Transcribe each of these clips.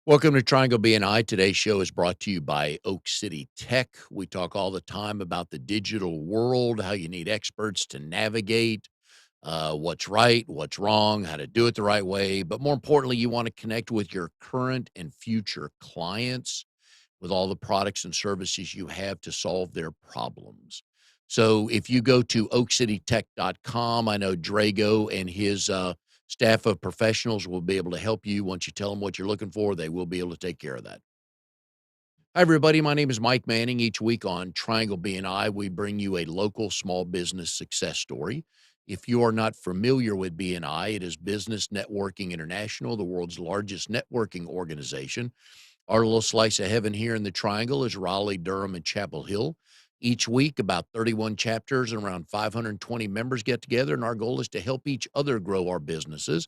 Welcome to Triangle BNI. Today's show is brought to you by Oak City Tech. We talk all the time about the digital world, how you need experts to navigate what's right, what's wrong, how to do it the right way. But more importantly, you want to connect with your current and future clients with all the products and services you have to solve their problems. So if you go to oakcitytech.com, I know Drago and his staff of professionals will be able to help you. Once you tell them what you're looking for, they will be able to take care of that. Hi, everybody. My name is Mike Manning. Each week on Triangle BNI, we bring you a local small business success story. If you are not familiar with BNI, it is Business Networking International, the world's largest networking organization. Our little slice of heaven here in the Triangle is Raleigh, Durham, and Chapel Hill. Each week, about 31 chapters and around 520 members get together, and our goal is to help each other grow our businesses.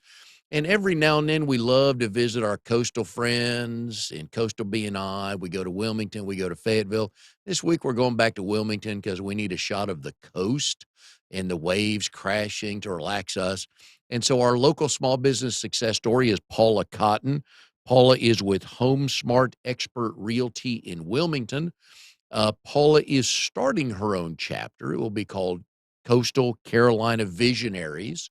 And every now and then, we love to visit our coastal friends in coastal BNI. We go to Wilmington, we go to Fayetteville. This week, we're going back to Wilmington because we need a shot of the coast and the waves crashing to relax us. And so, our local small business success story is Paula Cotton. Paula is with HomeSmart Expert Realty in Wilmington. Paula is starting her own chapter. It will be called Coastal Carolina Visionaries.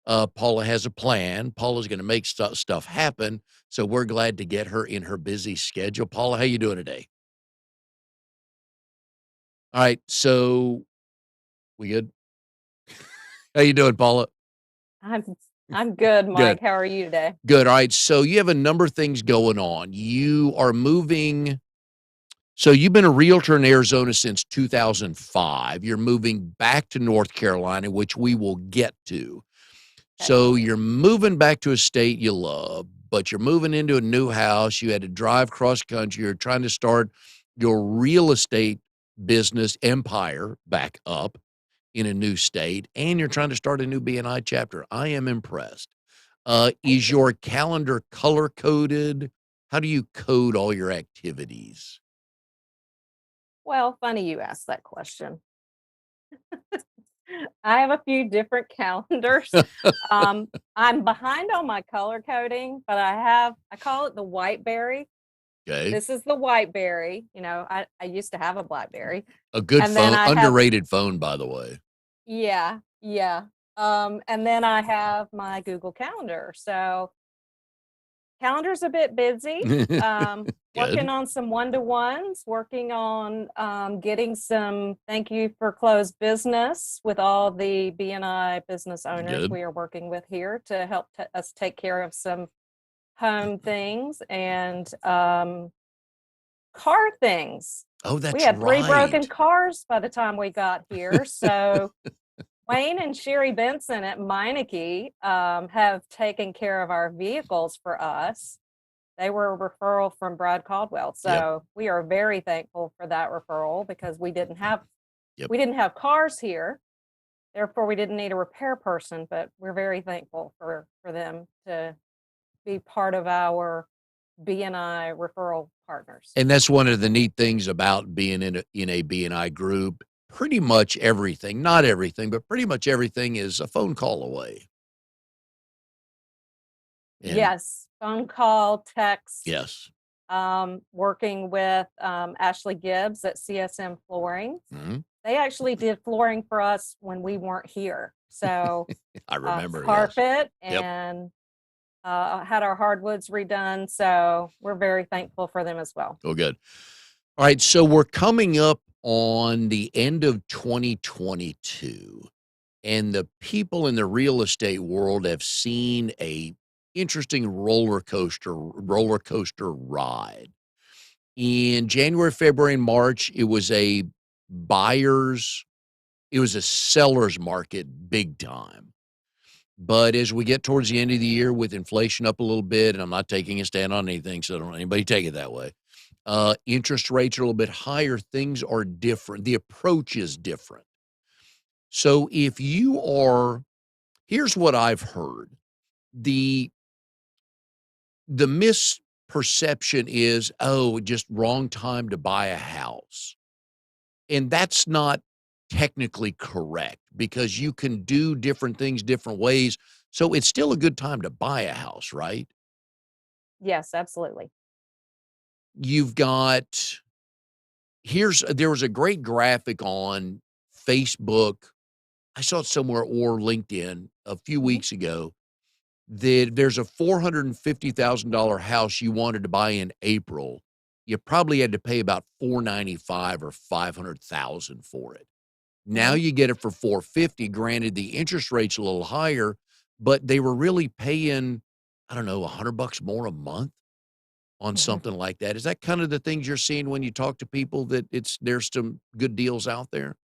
Paula has a plan. Paula's going to make stuff happen. So we're glad to get her in her busy schedule. Paula, how you doing today? All right. So we good? How you doing, Paula? I'm I'm good, Good. Mike. How are you today? Good. All right. So you have a number of things going on. You are moving. So you've been a realtor in Arizona since 2005. You're moving back to North Carolina, which we will get to. Okay. So you're moving back to a state you love, but you're moving into a new house. You had to drive cross country. You're trying to start your real estate business empire back up in a new state, and you're trying to start a new BNI chapter. I am impressed. Thank Is you. your calendar color coded? How do you code all your activities? Well, funny you asked that question. I have a few different calendars. Um, I'm behind on my color coding, but I call it the Whiteberry. Okay. This is the Whiteberry. I used to have a Blackberry. A good And then phone, I have underrated phone, by the way. yeah, yeah. And then I have my Google Calendar. So calendar's a bit busy. Working Good, on some one-to-ones, working on getting some thank you for closed business with all the BNI business owners good. we are working with here to help us take care of some home things and car things. Oh, We that's had three broken right. cars by the time we got here. So Wayne and Sherry Benson at Meineke have taken care of our vehicles for us. They were a referral from Brad Caldwell. Yep, So we are very thankful for that referral because yep. we didn't have cars here. Therefore, we didn't need a repair person, but we're very thankful for them to be part of our BNI referral partners. And that's one of the neat things about being in a BNI group. Pretty much everything, not everything, but pretty much everything is a phone call away. And Yes, phone call, text, yes, working with Ashley Gibbs at CSM Flooring. mhm, They actually did flooring for us when we weren't here. So I remember. Yes, carpet yep. and had our hardwoods redone. So we're very thankful for them as well. Oh, good. All right, so we're coming up on the end of 2022, and the people in the real estate world have seen a interesting roller coaster ride. In January, February, and March, buyer's it was a seller's market big time. But as we get towards the end of the year with inflation up a little bit, and I'm not taking a stand on anything, so don't anybody take it that way. Interest rates are a little bit higher. Things are different. The approach is different. So if you are, here's what I've heard. The the misperception is, oh, just wrong time to buy a house. And that's not technically correct because you can do different things different ways. So it's still a good time to buy a house, right? Yes, absolutely. you've got there was a great graphic on Facebook. I saw it somewhere or LinkedIn a few Mhm. weeks ago that there's a $450,000 house you wanted to buy in April. You probably had to pay about 495 or 500,000 for it. Now Mhm. you get it for 450. Granted, the interest rate's a little higher, but they were really paying, I don't know, $100 more a month on Mhm. something like that. Is that kind of the things you're seeing when you talk to people that there's some good deals out there?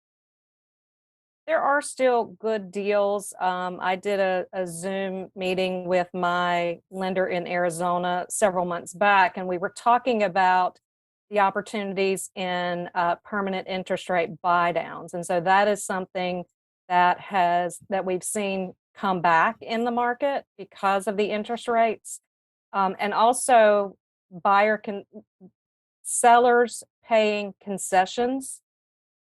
There are still good deals. I did a Zoom meeting with my lender in Arizona several months back, and we were talking about the opportunities in permanent interest rate buy downs. And so that is something that we've seen come back in the market because of the interest rates. And also buyer can sellers paying concessions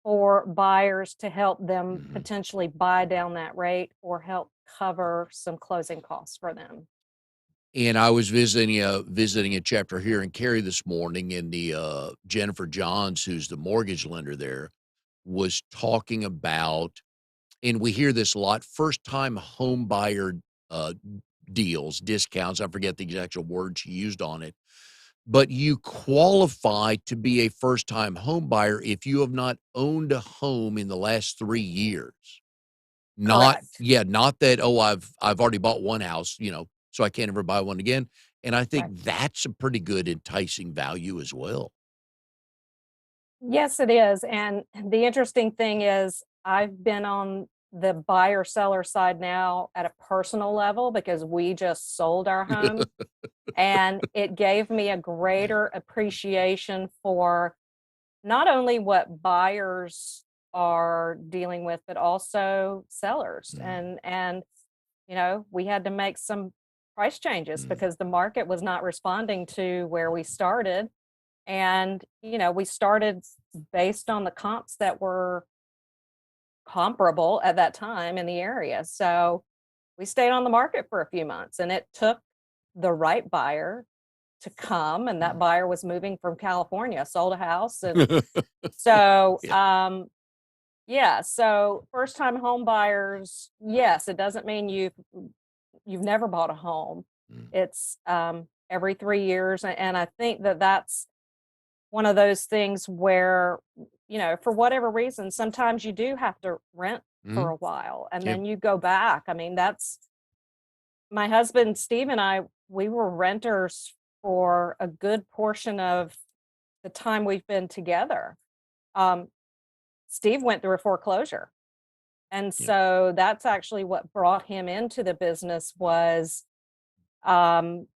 for buyers to help them Mhm. potentially buy down that rate or help cover some closing costs for them. And I was visiting a chapter here in Cary this morning, and the, Jennifer Johns, who's the mortgage lender there, was talking about, and we hear this a lot, first-time home buyer, uh, deals, discounts, I forget the exact word she used on it, but you qualify to be a first-time home buyer if you have not owned a home in the last 3 years. Not Correct. yeah, not that, "Oh, I've already bought one house, so I can't ever buy one again," and I Right. think that's a pretty good enticing value as well. Yes, it is. And the interesting thing is, I've been on the buyer seller side now at a personal level because we just sold our home. And it gave me a greater appreciation for not only what buyers are dealing with, but also sellers. Mm, And we had to make some price changes mm, because the market was not responding to where we started. And we started based on the comps that were comparable at that time in the area. So we stayed on the market for a few months and it took the right buyer to come. And that mm. buyer was moving from California, sold a house. And so, Yeah, yeah, so first time home buyers, yes, it doesn't mean you've never bought a home. mm, It's every 3 years, and I think that that's one of those things where, for whatever reason, sometimes you do have to rent for mhm, a while and yeah, then you go back. I mean, that's my husband Steve and I, we were renters for a good portion of the time we've been together. Um, Steve went through a foreclosure. And yeah, so that's actually what brought him into the business was um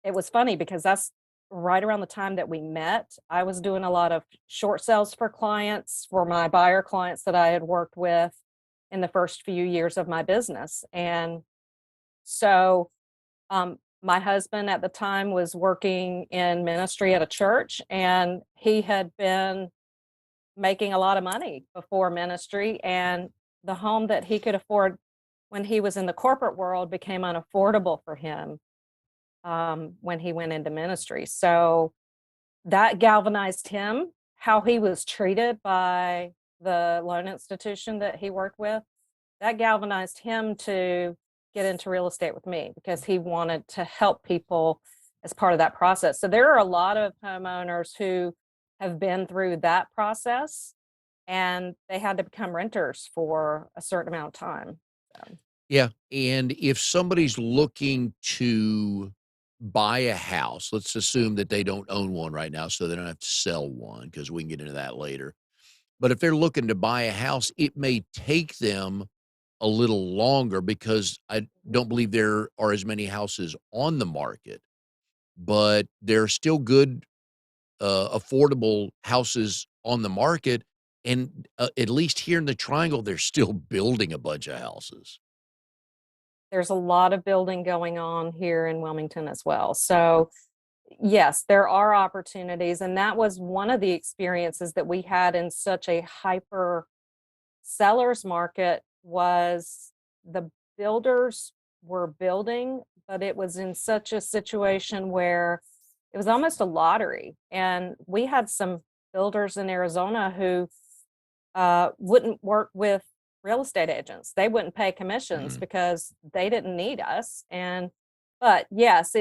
it was funny because that's right around the time that we met. I was doing a lot of short sales for clients, for my buyer clients that I had worked with in the first few years of my business. And so my husband at the time was working in ministry at a church and he had been making a lot of money before ministry, and the home that he could afford when he was in the corporate world became unaffordable for him when he went into ministry. So that galvanized him, how he was treated by the loan institution that he worked with. That galvanized him to get into real estate with me because he wanted to help people as part of that process. So there are a lot of homeowners who have been through that process and they had to become renters for a certain amount of time. So, yeah, and if somebody's looking to buy a house, let's assume that they don't own one right now, so they don't have to sell one because we can get into that later. But if they're looking to buy a house, it may take them a little longer because I mhm. don't believe there are as many houses on the market, but there are still good, affordable houses on the market. And at least here in the Triangle, they're still building a bunch of houses. There's a lot of building going on here in Wilmington as well. So, yes, there are opportunities. And that was one of the experiences that we had in such a hyper seller's market was the builders were building, but it was in such a situation where It was almost a lottery, and we had some builders in Arizona who wouldn't work with real estate agents. They wouldn't pay commissions Mhm. because they didn't need us. And but yes,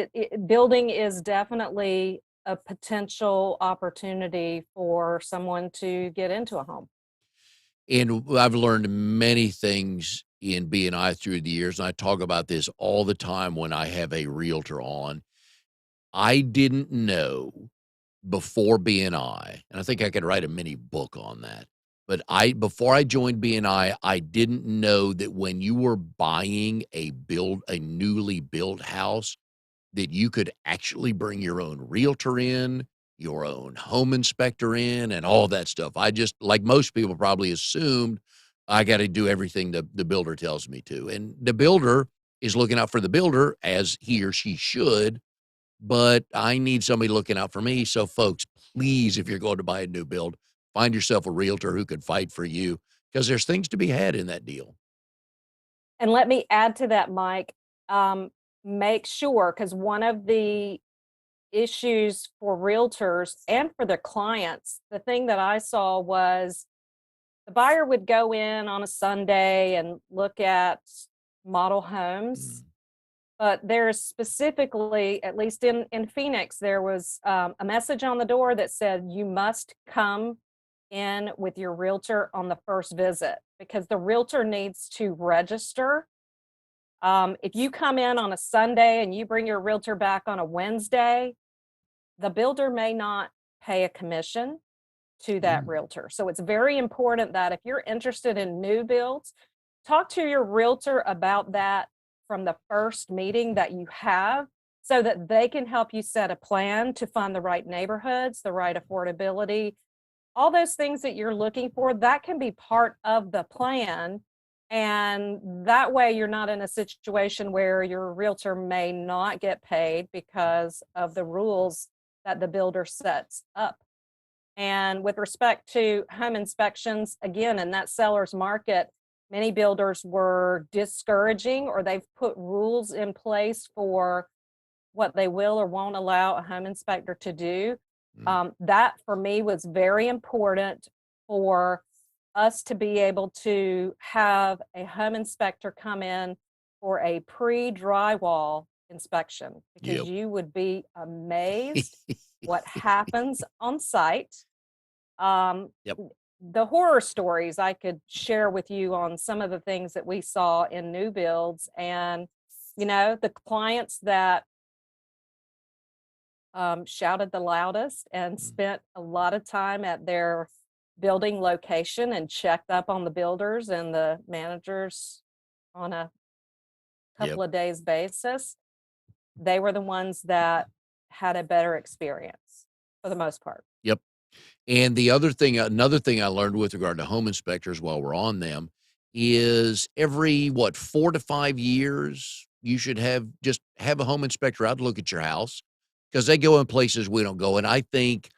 building is definitely a potential opportunity for someone to get into a home. And I've learned many things in BNI through the years, and I talk about this all the time when I have a realtor on. I didn't know before BNI, and I think I could write a mini book on that. But I before I joined BNI, I didn't know that when you were buying a newly built house, that you could actually bring your own realtor in, your own home inspector in, and all that stuff. I just, like most people, probably assumed I got to do everything the builder tells me to. And the builder is looking out for the builder as he or she should, but I need somebody looking out for me. So, folks, please, if you're going to buy a new build, find yourself a realtor who can fight for you because there's things to be had in that deal. And let me add to that, Mike. Um, Make sure, because one of the issues for realtors and for their clients, the thing that I saw was the buyer would go in on a Sunday and look at model homes, Mm, but there's specifically, at least in Phoenix, there was a message on the door that said you must come in with your realtor on the first visit because the realtor needs to register. If you come in on a Sunday and you bring your realtor back on a Wednesday, the builder may not pay a commission to that mm, realtor. So it's very important that if you're interested in new builds, talk to your realtor about that from the first meeting that you have so that they can help you set a plan to find the right neighborhoods, the right affordability, all those things that you're looking for, that can be part of the plan. And that way you're not in a situation where your realtor may not get paid because of the rules that the builder sets up. And with respect to home inspections, again, in that seller's market, many builders were discouraging or they've put rules in place for what they will or won't allow a home inspector to do. mm. That for me was very important for us to be able to have a home inspector come in for a pre-drywall inspection because Yep. you would be amazed what happens on site. um, Yep. the horror stories I could share with you on some of the things that we saw in new builds, and the clients that shouted the loudest and Mm. spent a lot of time at their building location and checked up on the builders and the managers on a Yep. couple of days basis. They were the ones that had a better experience for the most part. Yep. And the other thing another thing I learned with regard to home inspectors while we're on them is every, what, 4 to 5 years, you should have a home inspector out to look at your house because they go in places we don't go, and I think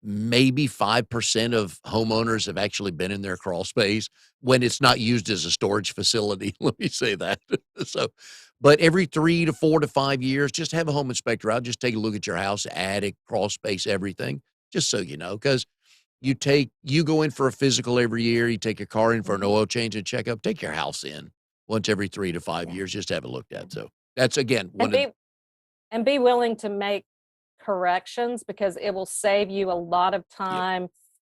maybe 5% of homeowners have actually been in their crawl space when it's not used as a storage facility, let me say that. So, but every 3 to 4 to 5 years, just have a home inspector out, just take a look at your house, attic, crawl space, everything, just so you know, because you go in for a physical every year, you take your car in for an Mhm. oil change and checkup, take your house in once every 3 to 5 Yeah. years, just have it looked at. So, that's again And one of. be willing to make corrections because it will save you a lot of Yep, time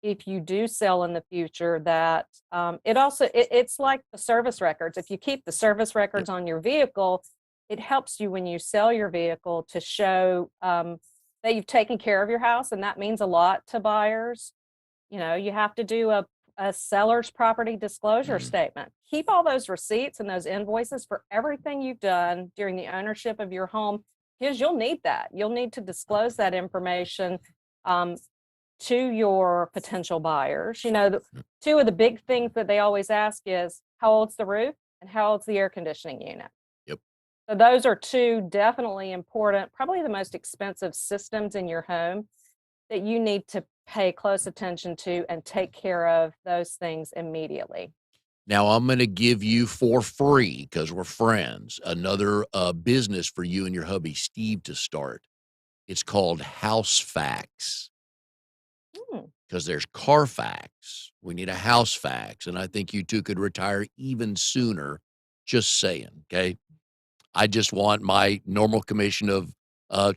if you do sell in the future. That it's like the service records. If you keep the service yep, records on your vehicle, it helps you when you sell your vehicle to show that you've taken care of your house, and that means a lot to buyers. You have to do a seller's property disclosure mhm, statement. Keep all those receipts and those invoices for everything you've done during the ownership of your home because you'll need that. You'll need to disclose that information um, to your potential buyers. mm, Two of the big things that they always ask is how old's the roof and how old's the air conditioning unit. yep. So those are two definitely important, probably the most expensive systems in your home that you need to pay close attention to and take care of those things immediately. Now I'm gonna give you for free because 'cause we're friends, another, business for you and your hubby, Steve, to start. It's called House Facts Hmm. because there's Carfax. We need a House Facts, and I think you two could retire even sooner. Just saying, okay? I just want my normal commission of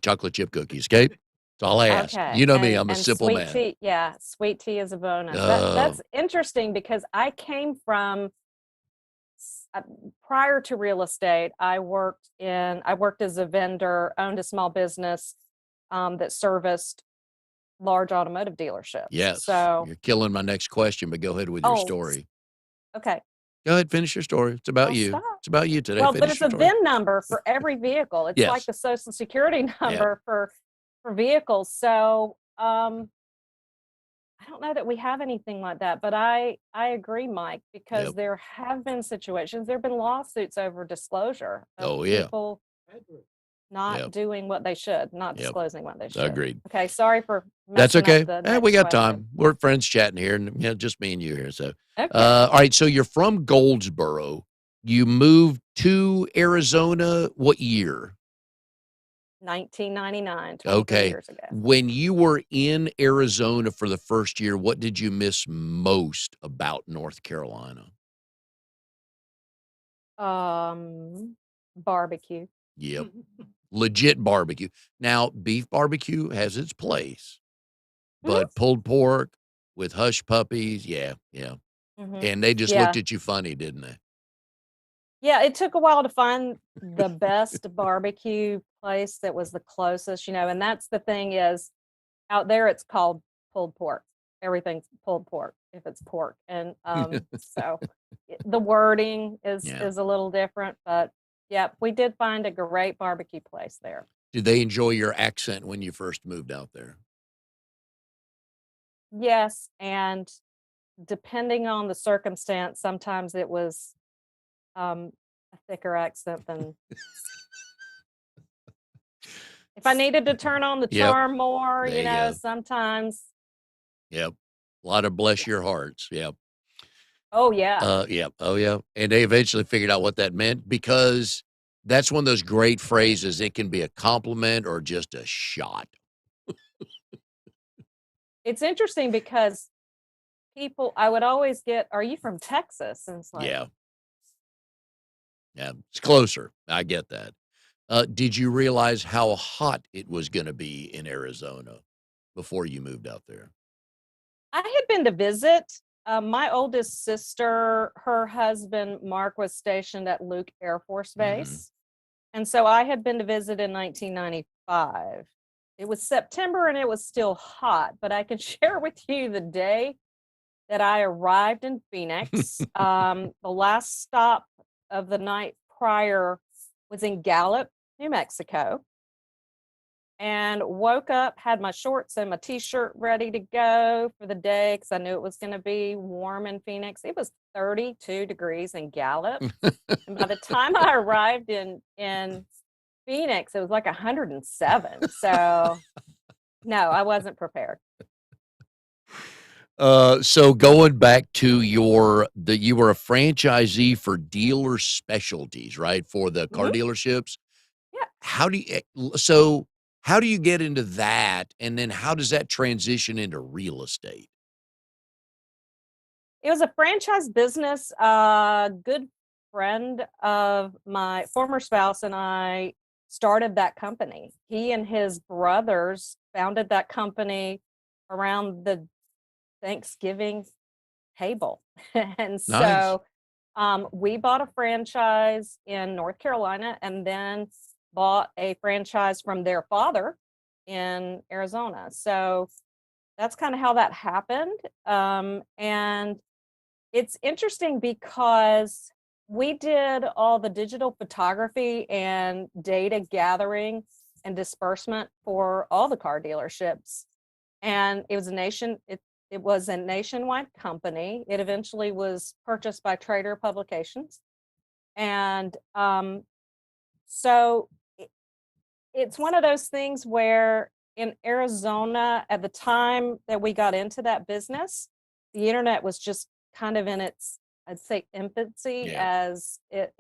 chocolate chip cookies. Okay, that's all I ask. Okay. You know me; I'm a And simple sweet man. tea, yeah, sweet tea is a bonus. Uh, That's interesting because I came from prior to real estate, I worked as a vendor, owned a small business that serviced large automotive dealerships. yes, So, you're killing my next question, but go ahead with your oh, story. okay. Go ahead, finish your story. It's about I'll you. stop. It's about you today. Well, but Finish it's your a story. VIN number for every vehicle. It's like Yes. the social security Yep. number for vehicles. So, I don't know that we have anything like that, but I agree, Mike, because Yep. there have been situations, there have been lawsuits over disclosure of Oh yeah. people not Yep. doing what they should, not Yep. disclosing what they should. Agreed. Okay, sorry for That's messing up okay. the We next got question. time. We're friends chatting here, and just me and you here. So, Okay, all right. So you're from Goldsboro. You moved to Arizona. What year? 1999, 23 Okay. years ago. When you were in Arizona for the first year, what did you miss most about North Carolina? Barbecue. Yep. Legit barbecue. Now, beef barbecue has its place, but Mhm, pulled pork with hush puppies, yeah, yeah. mhm. And they just looked Yeah. at you funny, didn't they? Yeah, it took a while to find the best barbecue place that was the closest, and that's the thing is out there, it's called pulled pork. Everything's pulled pork if it's pork, and, so, the wording is Yeah. is a little different, but, yep, we did find a great barbecue place there. Did they enjoy your accent when you first moved out there? Yes, and depending on the circumstance, sometimes it was, a thicker accent than if I needed to turn on the Yep. charm more, There you go. sometimes. Yep. A lot of bless Yeah. your hearts. Yep. Oh, yeah. Yeah. Oh, yeah. And they eventually figured out what that meant because that's one of those great phrases. It can be a compliment or just a shot. It's interesting because I would always get, "Are you from Texas?" And it's like, Yeah. Yeah. It's closer. I get that. Did you realize how hot it was going to be in Arizona before you moved out there? I had been to visit. My oldest sister, her husband, Mark, was stationed at Luke Air Force Hmm. Base. And so I had been to visit in 1995. It was September and it was still hot, but I can share with you the day that I arrived in Phoenix. The last stop of the night prior was in Gallup, New Mexico, and woke up, had my shorts and my t-shirt ready to go for the day because I knew it was going to be warm in Phoenix. It was 32 degrees in Gallup. And by the time I arrived in Phoenix, it was like 107. So no, I wasn't prepared. So going back to you were a franchisee for dealer specialties, right? For the car Mhm. dealerships. Yeah. How do you, so how do you get into that? And then how does that transition into real estate? It was a franchise business. A good friend of my former spouse and I started that company. He and his brothers founded that company around the Thanksgiving table. And Nice. so we bought a franchise in North Carolina and then bought a franchise from their father in Arizona. So that's kind of how that happened. And it's interesting because we did all the digital photography and data gathering and disbursement for all the car dealerships. And it was a nationwide company. It eventually was purchased by Trader Publications. And so it's one of those things where in Arizona, at the time that we got into that business, the internet was just kind of in its, I'd say, infancy Yeah. as it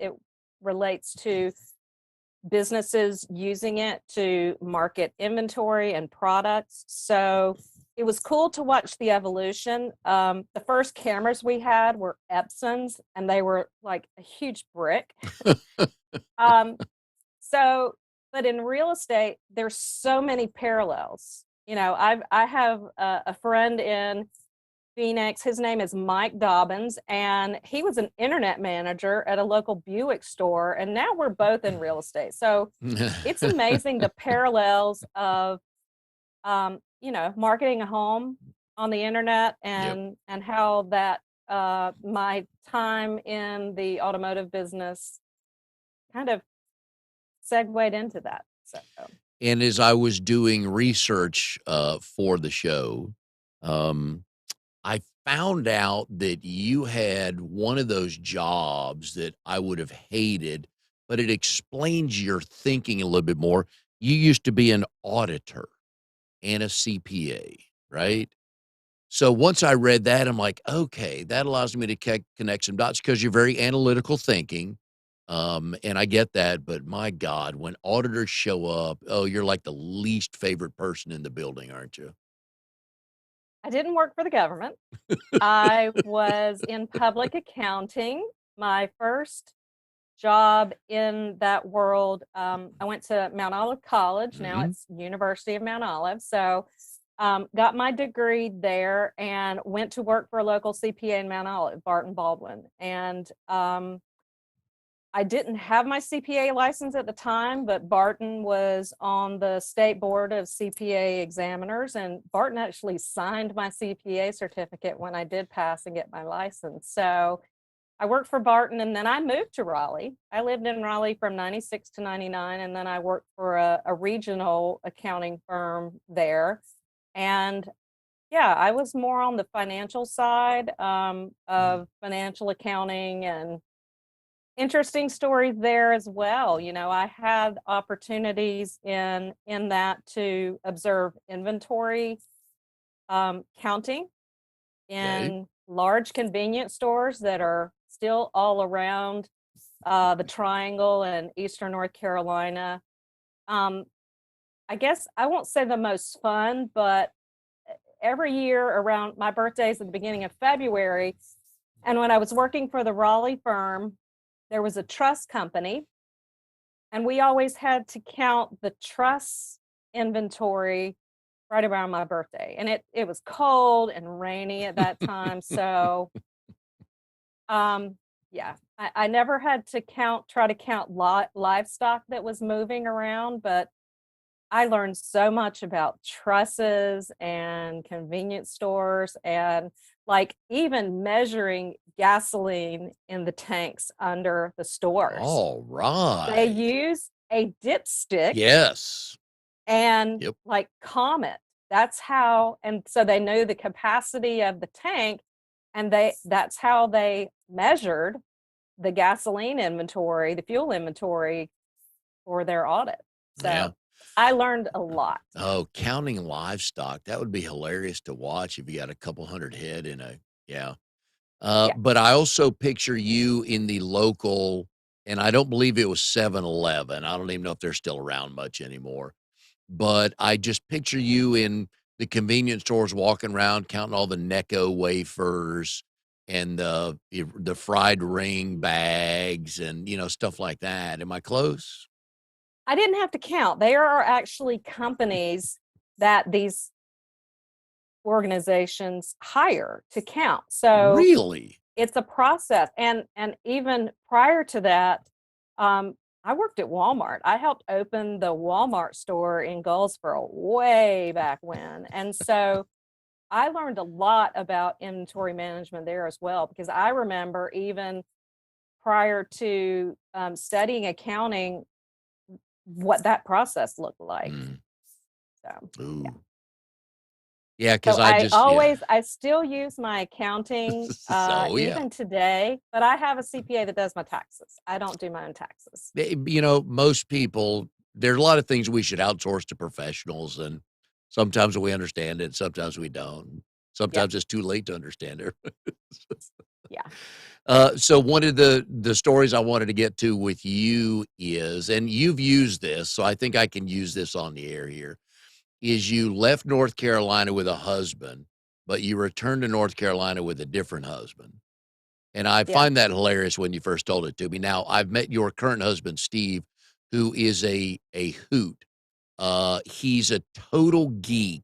relates to businesses using it to market inventory and products. So it was cool to watch the evolution. The first cameras we had were Epsons, and they were like a huge brick. Um, so, but in real estate, there's so many parallels. I have a friend in Phoenix. His name is Mike Dobbins, and he was an internet manager at a local Buick store, and now we're both in real estate. So it's amazing the parallels of marketing a home on the internet, Yep. and how that my time in the automotive business kind of segued into that. So And as I was doing research, for the show, um, I found out that you had one of those jobs that I would have hated, but it explains your thinking a little bit more. You used to be an auditor and a CPA, right? So once I read that, I'm like, okay, that allows me to connect some dots because you're very analytical thinking. And I get that, but my God, when auditors show up, oh, you're like the least favorite person in the building, aren't you? I didn't work for the government. I was in public accounting. My first job in that world, I went to Mount Olive College. Now Mhm. it's University of Mount Olive. So got my degree there and went to work for a local CPA in Mount Olive, Barton Baldwin. And I didn't have my CPA license at the time, but Barton was on the state board of CPA examiners, and Barton actually signed my CPA certificate when I did pass and get my license. So I worked for Barton, and then I moved to Raleigh. I lived in Raleigh from 96 to 99, and then I worked for a regional accounting firm there. And yeah, I was more on the financial side Mm. of financial accounting, and interesting stories there as well. I had opportunities in that to observe inventory counting Okay. in large convenience stores that are still all around the Triangle and Eastern North Carolina. Um, I guess I won't say the most fun, but every year around my birthday's at the beginning of February, and when I was working for the Raleigh firm, there was a trust company, and we always had to count the truss inventory right around my birthday. And it was cold and rainy at that time. So yeah, I never had to try to count livestock that was moving around, but I learned so much about trusses and convenience stores, and like even measuring gasoline in the tanks under the stores. All They right. use a dipstick Yes. and Yep. like Comet. That's how, and so they knew the capacity of the tank, and that's how they measured the gasoline inventory, the fuel inventory for their audit. Yeah. So I learned a lot. Oh, counting livestock, that would be hilarious to watch if you got a couple hundred head in a yeah. Yeah. But I also picture you in the local, and I don't believe it was 7-Eleven. I don't even know if they're still around much anymore, but I just picture you in the convenience stores walking around counting all the Necco wafers and the fried ring bags and, stuff like that. Am I close? I didn't have to count. There are actually companies that these organizations hire to count. So Really? it's a process. And even prior to that, I worked at Walmart. I helped open the Walmart store in Goldsboro way back when. And so I learned a lot about inventory management there as well, because I remember even prior to studying accounting, what that process looked like. Mm. So yeah. Ooh. Yeah, So because I just yeah. I still use my accounting, So, yeah. even today, but I have a CPA that does my taxes. I don't do my own taxes. Most people there's a lot of things we should outsource to professionals, and sometimes we understand it, sometimes we don't. Yeah. Sometimes it's too late to understand it. Yeah. So one of the stories I wanted to get to with you is, and you've used this, so I think I can use this on the air here, is you left North Carolina with a husband, but you returned to North Carolina with a different husband. And I Yeah. find that hilarious when you first told it to me. Now, I've met your current husband, Steve, who is a hoot. He's a total geek,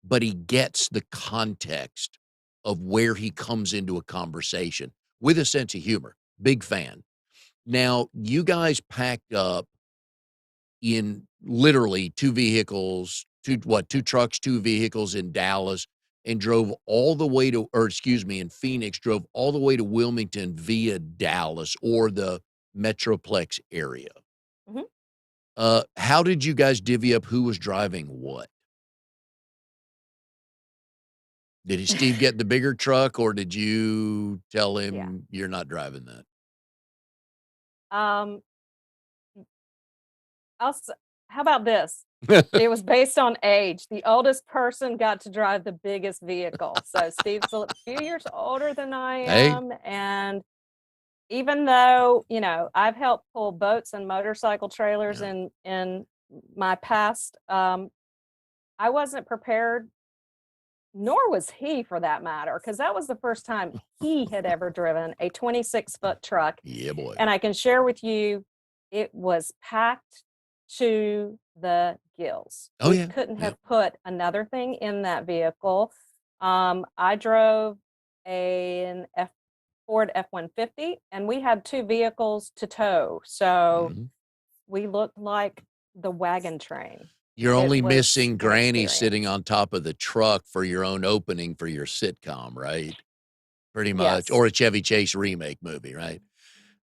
but he gets the context of where he comes into a conversation with a sense of humor. Big fan. Now, you guys packed up in literally 2 vehicles, 2 trucks, 2 vehicles in Dallas, and drove all the way to, or excuse me, in Phoenix, drove all the way to Wilmington via Dallas or the Metroplex area. Mhm. How did you guys divvy up who was driving what? Did Steve get the bigger truck, or did you tell Yeah. him you're not driving that? Um, I'll s how about this? It was based on age. The oldest person got to drive the biggest vehicle. So Steve's a few years older than I Hey, am, and even though, I've helped pull boats and motorcycle trailers yeah, in my past, I wasn't prepared, nor was he for that matter, because that was the first time he had ever driven a 26-foot truck. yeah, boy. And I can share with you, it was packed to the gills. Oh, We yeah, couldn't yeah. have put another thing in that vehicle. I drove an Ford F-150, and we had 2 vehicles to tow, so Mhm. we looked like the wagon train. You're It only was missing an Granny sitting experience. on top of the truck for your own opening for your sitcom, right? Pretty much, Yes, or a Chevy Chase remake movie, right?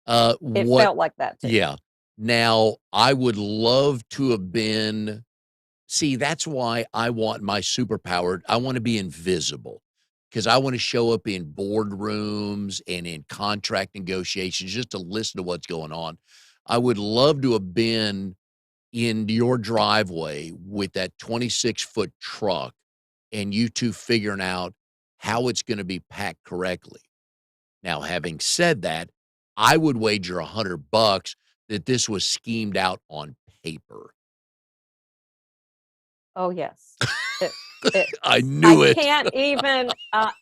it What felt like that too. Yeah. Now, I would love to have been see, that's why I want my superpower. I wanna be invisible because I wanna show up in boardrooms and in contract negotiations just to listen to what's going on. I would love to have been in your driveway with that 26-foot truck and you 2 figuring out how it's gonna be packed correctly. Now, having said that, I would wager $100 that this was schemed out on paper. Oh, yes. It it I I knew it. can't even,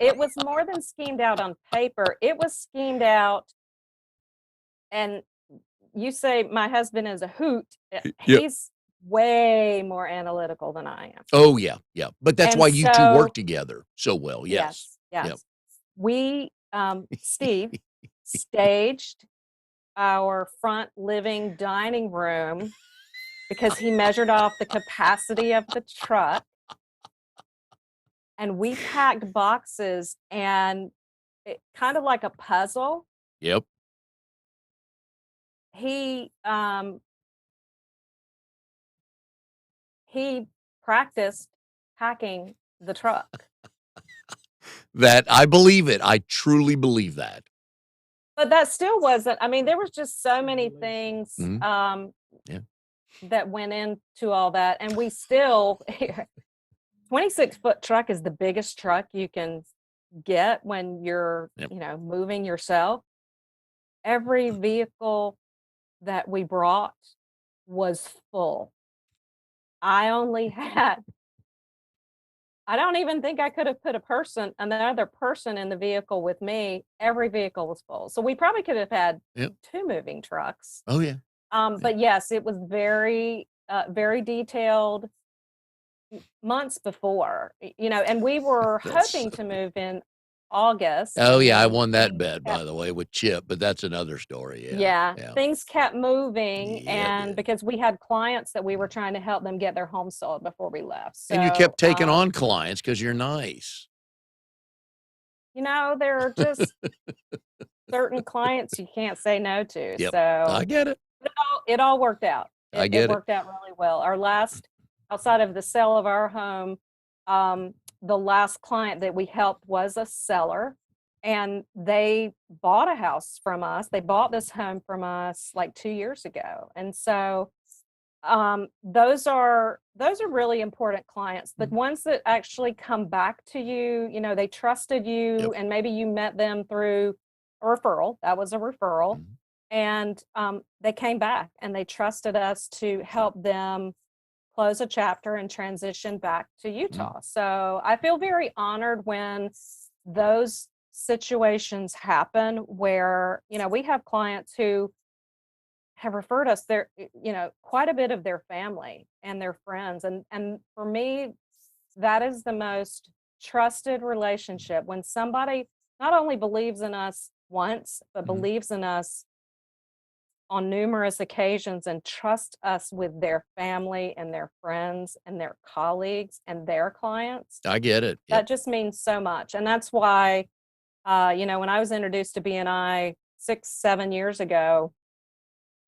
it was more than schemed out on paper, it was schemed out, and you say my husband is a hoot, Yep. he's way more analytical than I am. Oh, yeah, yeah, but that's And why you 2 work so together so well, yes. yes, Yep. yes. Steve staged our front living dining room because he measured off the capacity of the truck, and we packed boxes, and it kind of like a puzzle. Yep. He, um, he practiced packing the truck, That I believe it, I truly believe that. but that still wasn't, I mean, there was just so many things, Mhm, yeah, that went into all that, and we still 26-foot truck is the biggest truck you can get when you're, yep. moving yourself. Every vehicle that we brought was full. I only had I don't even think I could have put another person in the vehicle with me. Every vehicle was full. So we probably could have had Yep. 2 moving trucks. Oh, yeah, yeah. But yes, it was very, very detailed months before, and we were That's hoping to move in August, Oh, and yeah, I then won that things bet, by kept the way, with Chip, but that's another story, yeah, yeah, yeah. things kept moving, Yeah, it and did. because we had clients that we were trying to help them get their home sold before we left. And you So, kept taking on clients because 'cause you're nice. there are just certain clients you can't say no to. Yep, I So get it, it all worked out. I It get it. worked out really well. Our last outside of the sale of our home, the last client that we helped was a seller, and they bought a house from us. They bought this home from us like 2 years ago. And so, those are really important clients. The Mm, ones that actually come back to you, they trusted yep, you, and maybe you met them through a referral. That was a referral. Mhm. And they came back and they trusted us to help them close a chapter and transition back to Mhm. Utah. So I feel very honored when those situations happen where, we have clients who have referred us their, quite a bit of their family and their friends. And for me, that is the most trusted relationship when somebody not only believes in us once, but Mhm. believes in us on numerous occasions and trust us with their family and their friends and their colleagues and their clients. I get it. Yep. That just means so much. And that's why, when I was introduced to BNI 6, 7 years ago,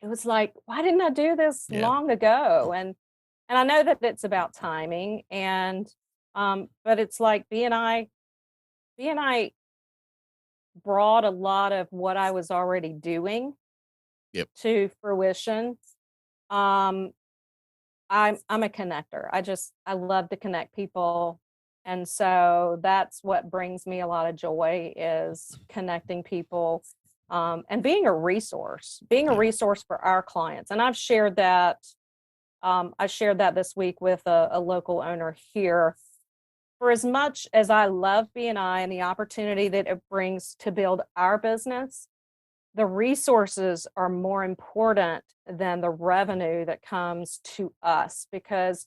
it was like, why didn't I do this Yeah. long ago? And I know that it's about timing and but it's like BNI brought a lot of what I was already doing Yep. to fruition. Um I'm a connector. I love to connect people. And so that's what brings me a lot of joy is connecting people and being a Yeah. resource for our clients. And I've shared that. I shared that this week with a local owner here. For as much as I love BNI and the opportunity that it brings to build our business, the resources are more important than the revenue that comes to us because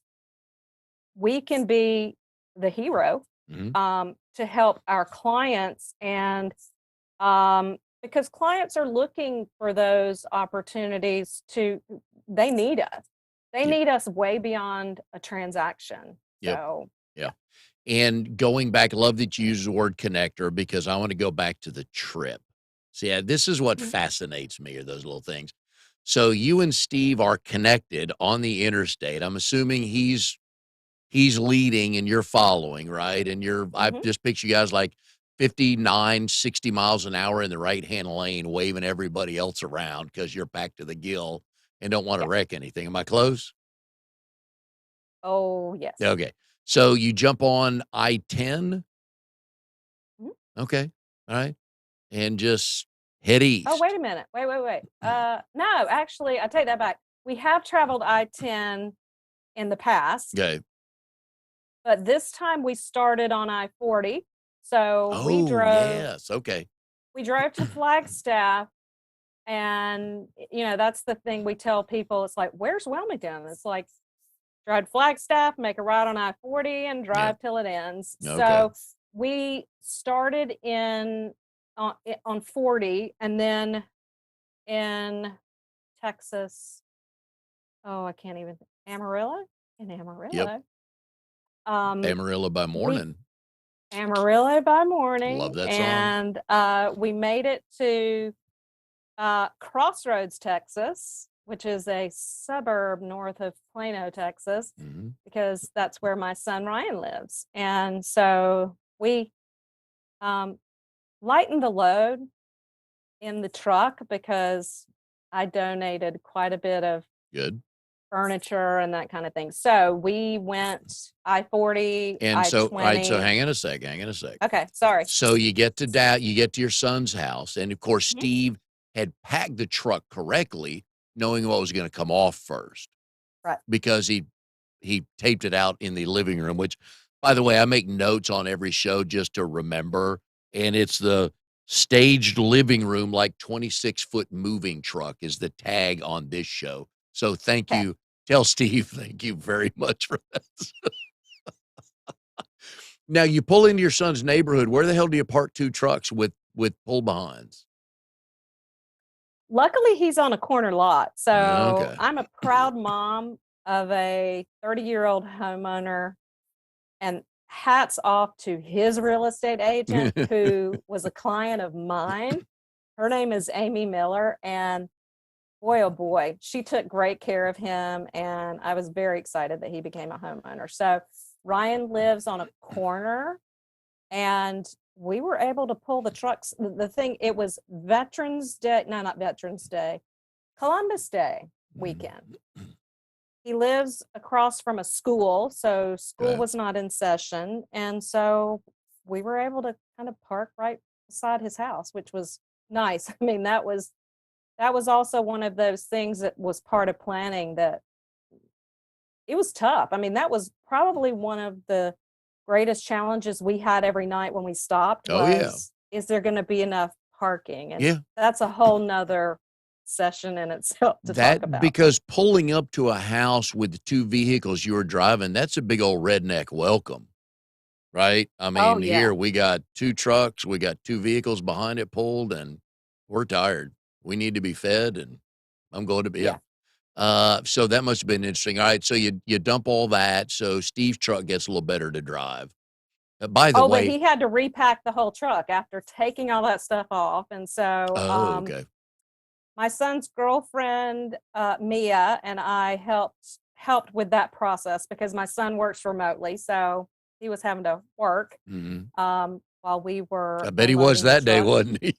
we can be the hero Mhm. to help our clients and because clients are looking for those opportunities they need us. They Yep. need us way beyond a transaction. Yep. So Yeah. yeah. And going back, I love that you use the word connector because I want to go back to the trip. See, this is what Mhm. fascinates me are those little things. So you and Steve are connected on the interstate. I'm assuming he's leading and you're following, right? And I Mhm. just picture you guys like 59, 60 miles an hour in the right-hand lane, waving everybody else around because you're packed to the gill and don't want to Yeah. wreck anything. Am I close? Oh, yes. Okay. So you jump on I-10. Mhm. Okay. All right. And just head Oh, wait east. a minute. Wait, wait, wait. No, actually, I take that back. We have traveled I-10 in the past, Okay. but this time we started on I-40. So Oh, yes. Okay. we drove to Flagstaff and that's the thing we tell people. It's like, where's Wilmington? It's like drive to Flagstaff, make a ride on I-40 and Yep. drive till it ends. Okay. So we started on 40 and then in Texas. Oh, I can't even Amarillo? In Yep. Amarillo. Um, Amarillo by we morning. Amarillo by Love morning, that song. and we made it to Crossroads, Texas, which is a suburb north of Plano, Texas, Mhm. because that's where my son Ryan lives. And so we um, lightened the load in the truck because I donated quite a bit of Good. furniture and that kind of thing. So we went I-40, And so, all right, so I-20. hang on a sec, hang on a sec. Okay, sorry. So you get to your son's house, and of course, Mhm. Steve had packed the truck correctly, knowing what was gonna come off first Right. because he taped it out in the living room, which, by the way, I make notes on every show just to remember, and it's the staged living room, like 26-foot moving truck is the tag on this show. So thank Okay. you. Tell Steve thank you very much for that. Now you pull into your son's neighborhood. Where the hell do you park 2 trucks with pull behinds? Luckily, he's on a corner lot. So Okay. I'm a proud mom of a 30-year-old homeowner. And hats off to his real estate agent who was a client of mine. Her name is Amy Miller. And boy, oh boy, she took great care of him. And I was very excited that he became a homeowner. So Ryan lives on a corner and we were able to pull the trucks. The thing, it was Veterans Day, no, not Veterans Day, Columbus Day Mhm. weekend. He lives across from a school, so school Okay. was not in session, and so we were able to kind of park right beside his house, which was nice. I mean, that was also one of those things that was part of planning that it was tough. I mean, that was probably one of the greatest challenges we had every night when we stopped Oh, yeah. was, is there gonna be enough parking? And Yeah. that's a whole nother session in itself to talk That about. because pulling up to a house with the 2 vehicles you were driving, that's a big old redneck welcome, right? I Oh, mean, yeah. here we got 2 trucks, we got 2 vehicles behind it pulled, and we're tired. We need to be fed, and I'm going to be yeah. Yeah. So that must have been interesting. All right, so you dump all that, so Steve's truck gets a little better to drive. By the Oh, but way he had to repack the whole truck after taking all that stuff off, and so, oh, okay. my son's girlfriend, Mia, and I helped with that process because my son works remotely, so he was having to work, Mhm. while we I were bet he was unloading the that day, truck. wasn't he?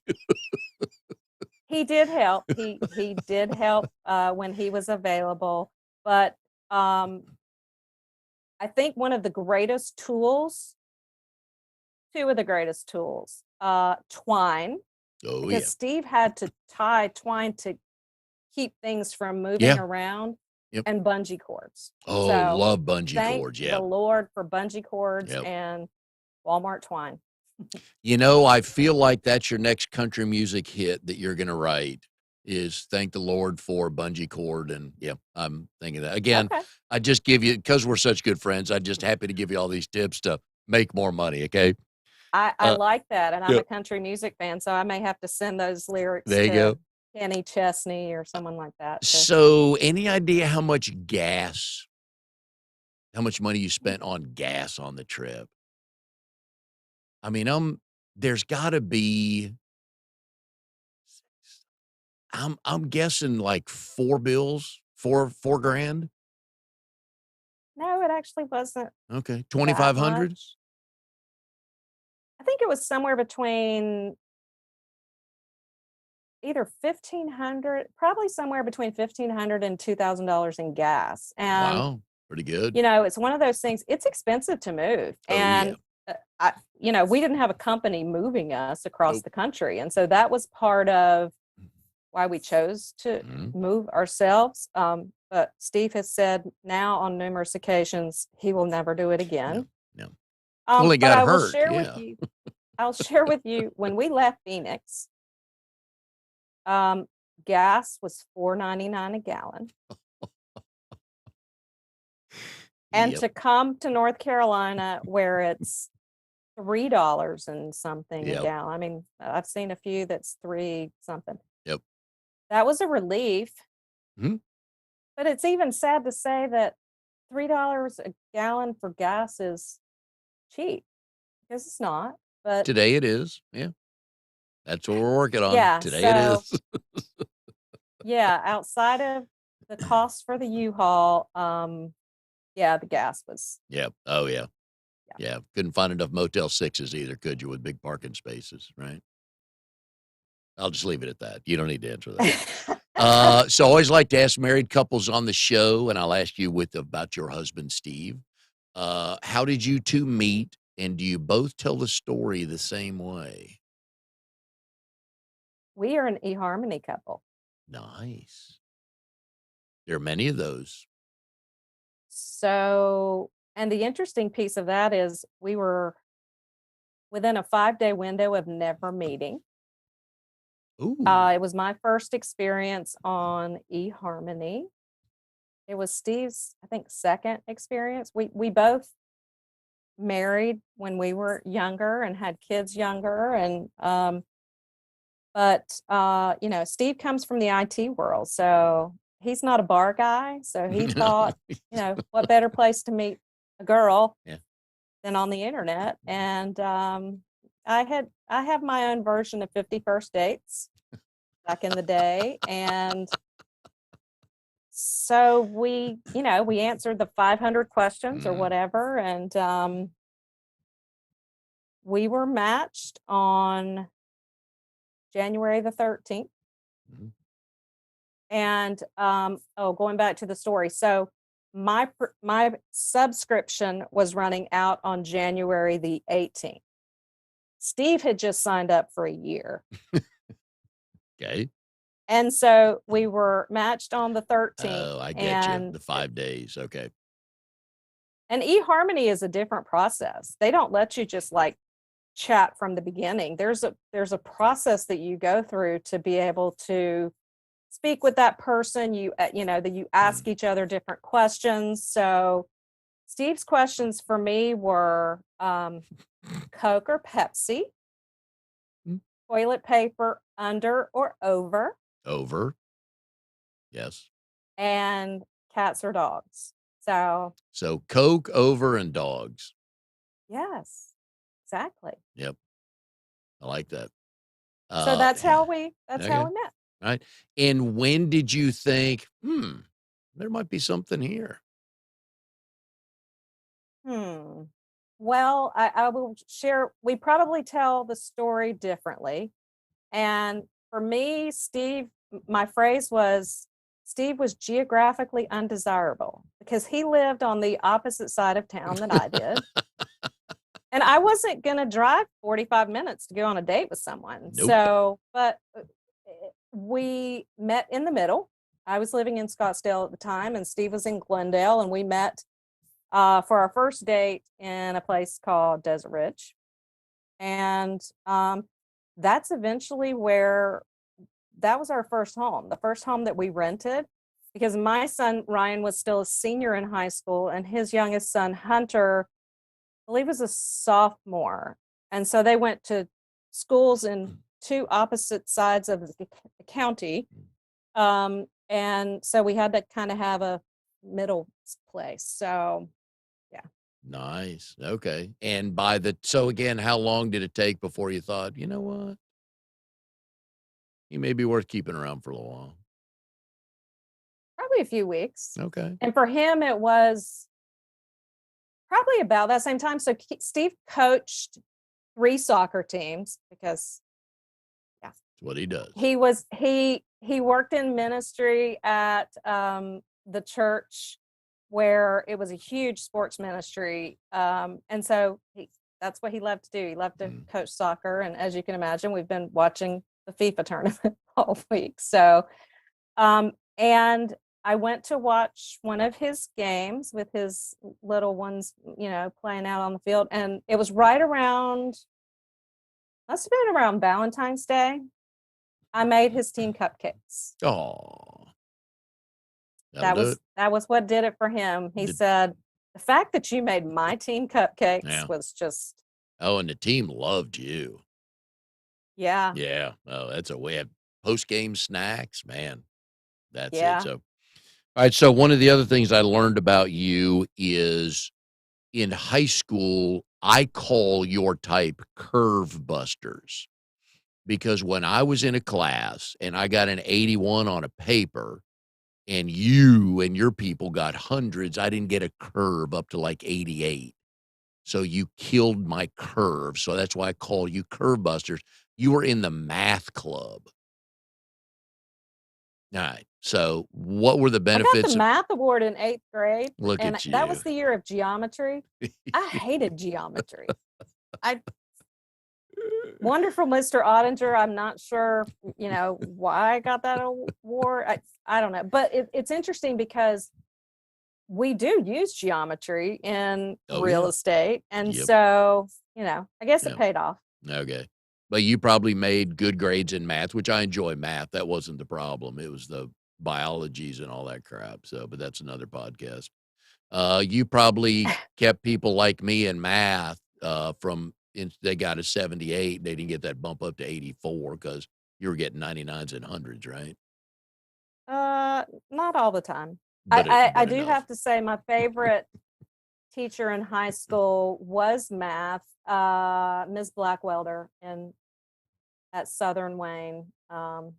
He did help. He did help, when he was available, but, I think one of the greatest tools 2 of the greatest tools, twine, Oh, because yeah. Steve had to tie twine to keep things from moving Yeah, around, yep. and bungee cords. Oh, So, love bungee thank cords, the yeah, Lord for bungee cords yep. and Walmart twine. You know, I feel like that's your next country music hit that you're gonna write is "Thank the Lord for Bungee Cord," and, yeah, I'm thinking that. Again, Okay. I just give you because 'cause we're such good friends, I'm just happy to give you all these tips to make more money, okay? I Uh, like that, and I'm yeah, a country music fan, so I may have to send those lyrics there you to go. Kenny Chesney or someone like that to So, any idea how much money you spent on gas on the trip? I mean, there's gotta be I'm guessing like 4 bills, 4 grand? No, it actually wasn't Okay, that 2,500? much. I think it was somewhere between either 1,500, probably somewhere between 1,500 and $2,000 in gas, and, Wow, pretty good. it's one of those things, it's expensive to move, Oh, yeah. and, we didn't have a company moving us across Nope. the country, and so that was part of why we chose to Mhm. move ourselves, but Steve has said now on numerous occasions he will never do it No, again. no. Well, he But got I will hurt, share with yeah. you I'll share with you when we left Phoenix, um, gas was 4.99 a gallon, and Yep, to come to North Carolina where it's $3 and something a yep, gallon, I mean, I've seen a few that's 3 something. yep. That was a relief, Mhm. but it's even sad to say that $3 a gallon for gas is cheap, because it's not, but Today it is, yeah. That's what we're working on. yeah, Today it so is. yeah, outside of the cost for the U-Haul, yeah, the gas was Yep. Oh, yeah. yeah. Yeah. Couldn't find enough Motel 6s either, could you, with big parking spaces, right? I'll just leave it at that. You don't need to answer that. So I always like to ask married couples on the show, and I'll ask you about your husband, Steve. How did you 2 meet, and do you both tell the story the same way? We are an eHarmony couple. Nice. There are many of those. So and the interesting piece of that is we were within a 5-day window of never meeting. Ooh. It was my first experience on eHarmony. It was Steve's, I think, second experience. We both married when we were younger and had kids younger, and, but, Steve comes from the IT world, so he's not a bar guy, so he thought, what better place to meet a girl Yeah. than on the internet, and, I have my own version of 50 First Dates back in the day, and so we answered the 500 questions or Mhm, whatever, and, we were matched on January the 13th. mhm. And, going back to the story. So my subscription was running out on January the 18th. Steve had just signed up for a year. Okay. And so we were matched on the 13th, Oh, I get you. and The 5 days. Okay. eHarmony is a different process. They don't let you just like chat from the beginning. There's a process that you go through to be able to speak with that person. You know that you ask Mm. each other different questions. So Steve's questions for me were Coke or Pepsi, Mm. toilet paper under or over, Over. Yes. and cats or dogs. So So Coke, over, and dogs. yes, exactly. Yep. I like that. So that's how Okay. we met. Right. And when did you think, there might be something here? Hmm. Well, I will share. We probably tell the story differently. And for me, my phrase was Steve was geographically undesirable because he lived on the opposite side of town that I did. And I wasn't going to drive 45 minutes to go on a date with someone. Nope. But we met in the middle. I was living in Scottsdale at the time, and Steve was in Glendale, and we met for our first date in a place called Desert Ridge. And that's eventually where that was our first home, the first home that we rented, because my son Ryan was still a senior in high school, and his youngest son Hunter, I believe, was a sophomore. And so they went to schools in two opposite sides of the county. And so we had to kind of have a middle place. So yeah. Nice. Okay. And so again, how long did it take before you thought, you know what? He may be worth keeping around for a little while. Probably a few weeks. Okay. And for him, it was probably about that same time. So Steve coached three soccer teams because yeah, That's what he does. he worked in ministry at the church where it was a huge sports ministry. And so that's what he loved to do. He loved to Mm. coach soccer. And as you can imagine, we've been watching the FIFA tournament all week. So and I went to watch one of his games with his little ones, playing out on the field. And it was right around, must have been around Valentine's Day. I made his team cupcakes. Oh, that'll That do was it. that was what did it for him. He The said, the fact that you made my team cupcakes Yeah. was just, Oh, and the team loved you. yeah, Yeah. Oh, that's a we have post-game snacks, man. That's it. yeah. So, all right. So one of the other things I learned about you is in high school, I call your type curve busters because when I was in a class and I got an 81 on a paper and you and your people got hundreds, I didn't get a curve up to like 88. So you killed my curve. So that's why I call you curve busters. You were in the math club. All right. So what were the I got the benefits of math award in 8th grade, look and at that you. was the year of geometry. I hated geometry. I Wonderful Mr. Ottinger. I'm not sure, why I got that award. I don't know, but it's interesting because we do use geometry in Oh, real yeah. estate, and Yep. so I guess it Yeah. paid off. Okay. But you probably made good grades in math, which I enjoy math. That wasn't the problem. It was the biologies and all that crap. So, but that's another podcast. You probably kept people like me in math they got a 78. They didn't get that bump up to 84 because you were getting 99s and hundreds, right? Not all the time. I But do enough. have to say my favorite teacher in high school was math, Ms. Blackwelder in at Southern Wayne.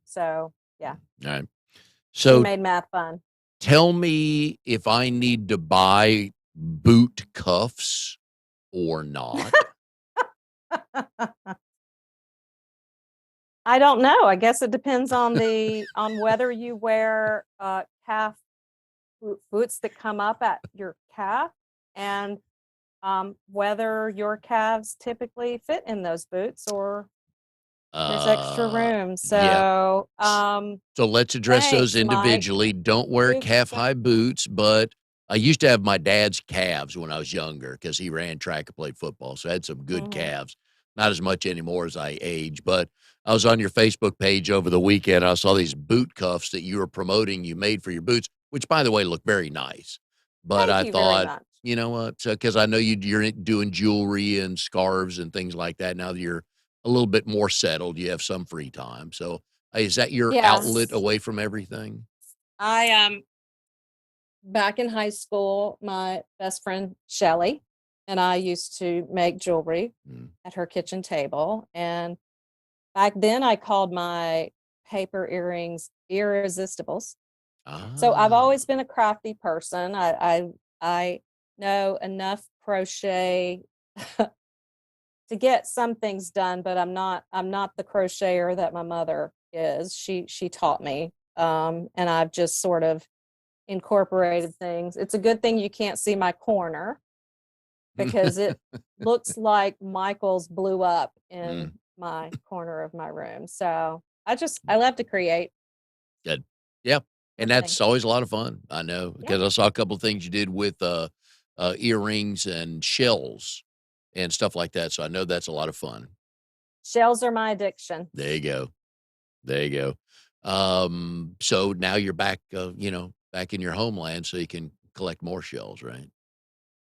So yeah, All right. she So made math fun. tell me if I need to buy boot cuffs or not. I don't know. I guess it depends on whether you wear calf boots that come up at your calf, and whether your calves typically fit in those boots or There's extra Uh, room. yeah. So, So let's address those thanks, Mike. individually. Don't wear You've got, calf-high boots, but I used to have my dad's calves when I was younger because he ran track and played football, so I had some good mhm. calves. Not as much anymore as I age, but I was on your Facebook page over the weekend. I saw these boot cuffs that you were promoting you made for your boots, which, by the way, look very nice. But Thank I you very thought, much. you know what? Because I know you're doing jewelry and scarves and things like that now that you're a little bit more settled, you have some free time. So is that your outlet Yes. away from everything? I back in high school, my best friend Shelly and I used to make jewelry Mm. at her kitchen table. And back then I called my paper earrings irresistibles. So I've Ah. always been a crafty person. I know enough crochet to get some things done, but I'm not the crocheter that my mother is. She taught me. And I've just sort of incorporated things. It's a good thing you can't see my corner because it looks like Michael's blew up in Mm. my corner of my room. So I love to create Good. Yeah, and with that's things. always a lot of fun. I know Yeah. because I saw a couple of things you did with, earrings and shells and stuff like that, so I know that's a lot of fun. Shells are my addiction. There you go. There you go. So now you're back, back in your homeland so you can collect more shells, right?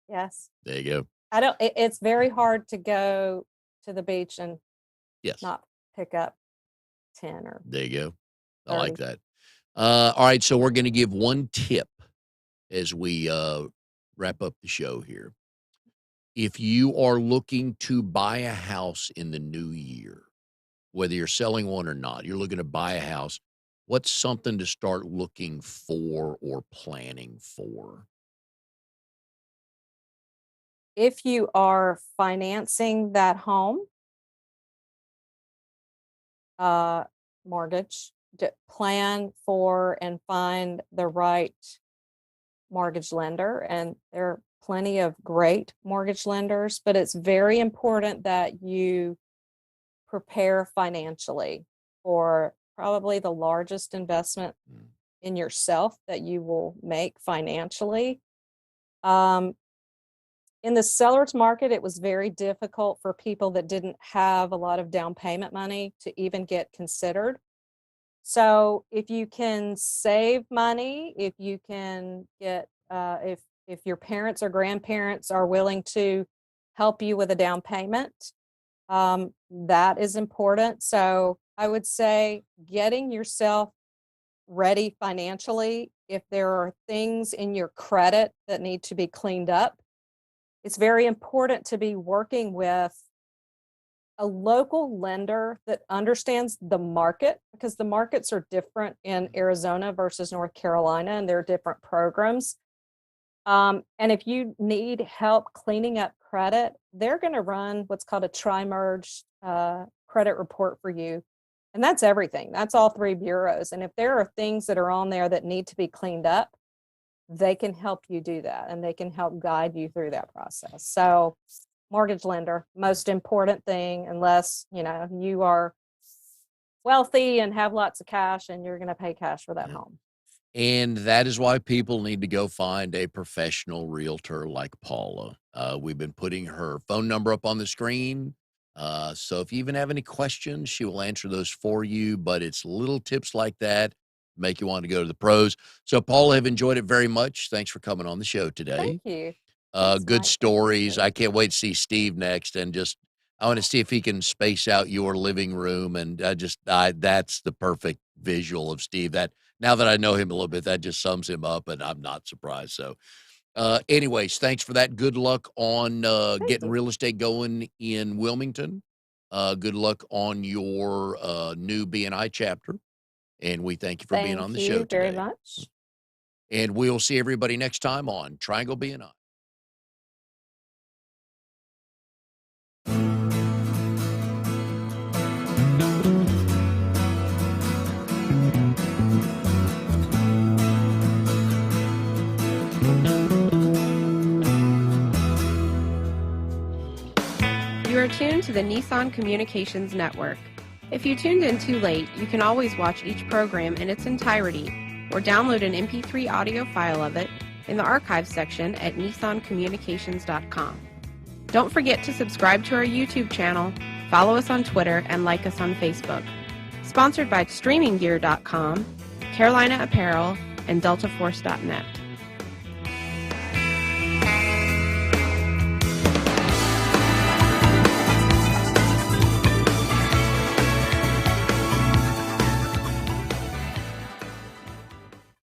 Yes. There you go. It's very hard to go to the beach and Yes. not pick up 10 or There you go. I like 30. that. All right, so we're gonna give one tip as we, wrap up the show here. If you are looking to buy a house in the new year, whether you're selling one or not, you're looking to buy a house, what's something to start looking for or planning for? If you are financing that home, uh, mortgage, plan for and find the right mortgage lender. And there are plenty of great mortgage lenders, but it's very important that you prepare financially for probably the largest investment Mm, in yourself that you will make financially. Um, in the seller's market, it was very difficult for people that didn't have a lot of down payment money to even get considered. So if you can save money, if you can get, if your parents or grandparents are willing to help you with a down payment, that is important. So I would say getting yourself ready financially. If there are things in your credit that need to be cleaned up, it's very important to be working with a local lender that understands the market because the markets are different in mm, Arizona versus North Carolina and there are different programs. And if you need help cleaning up credit, they're going to run what's called a tri-merge credit report for you. And that's everything. That's all three bureaus. And if there are things that are on there that need to be cleaned up, they can help you do that and they can help guide you through that process. So mortgage lender, most important thing, unless, you are wealthy and have lots of cash and you're going to pay cash for that yeah. home. And that is why people need to go find a professional realtor like Paula. We've been putting her phone number up on the screen. So if you even have any questions, she will answer those for you. But it's little tips like that make you want to go to the pros. So, Paula, have enjoyed it very much. Thanks for coming on the show Thank today. you. Thanks, Good Mike. Thank you, stories. I Sherry. can't wait to see Steve next, and just I want to see if he can space out your living room. And that's the perfect visual of Steve. That now that I know him a little bit, that just sums him up, and I'm not surprised. So, anyways, thanks for that. Good luck on Thank getting you. real estate going in Wilmington. Good luck on your new BNI chapter, and we thank you for being on Thank the show you very today. much. And we'll see everybody next time on Triangle BNI. You are tuned to the Nissan Communications Network. If you tuned in too late, you can always watch each program in its entirety or download an MP3 audio file of it in the archives section at nissancommunications.com. Don't forget to subscribe to our YouTube channel, follow us on Twitter, and like us on Facebook. Sponsored by StreamingGear.com, Carolina Apparel, and DeltaForce.net.